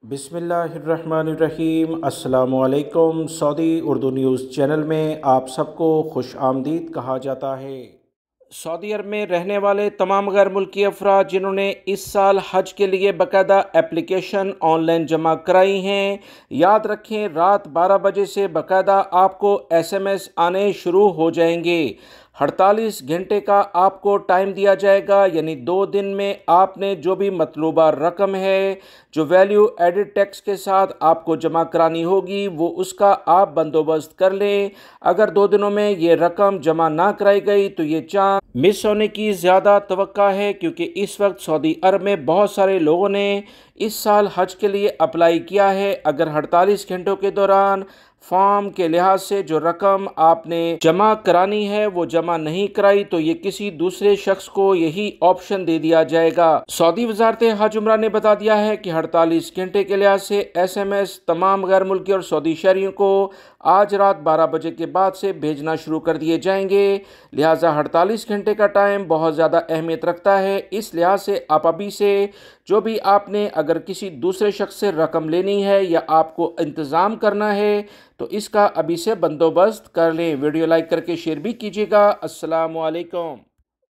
बिस्मिल्लाहिर्रहमानिर्रहीम। अस्सलामुअलैकुम। Saudi Urdu news channel में आप सबको खुश आमदीद कहा जाता है। सऊदी अरब में रहने वाले तमाम गैर मुल्की अफराद जिन्होंने इस साल हज के लिए बाकायदा एप्लीकेशन ऑनलाइन जमा कराई हैं, याद रखें रात 12 बजे से बाकायदा आपको SMS आने शुरू हो जाएंगे। 48 घंटे का आपको टाइम दिया जाएगा, यानी 2 दिन में आपने जो भी मतलूबा रकम है जो वैल्यू एडिड टैक्स के साथ आपको जमा करानी होगी वो उसका आप बंदोबस्त कर लें। अगर 2 दिनों में ये रकम जमा ना कराई गई तो ये चांस मिस होने की ज़्यादा तवक्का है, क्योंकि इस वक्त सऊदी अरब में बहुत सारे लोगों ने इस साल हज के लिए अप्लाई किया है। अगर 48 घंटों के दौरान फॉर्म के लिहाज से जो रकम आपने जमा करानी है वो जमा नहीं कराई तो ये किसी दूसरे शख्स को यही ऑप्शन दे दिया जाएगा। सऊदी वजारत हज उमरा ने बता दिया है कि 48 घंटे के लिहाज से SMS तमाम गैर मुल्की और सऊदी शहरियों को आज रात 12 बजे के बाद से भेजना शुरू कर दिए जाएंगे। लिहाजा 48 घंटे का टाइम बहुत ज़्यादा अहमियत रखता है। इस लिहाज से आप अभी से जो भी आपने अगर किसी दूसरे शख्स से रकम लेनी है या आपको इंतज़ाम करना है तो इसका अभी से बंदोबस्त कर लें। वीडियो लाइक करके शेयर भी कीजिएगा। अस्सलामु अलैकुम।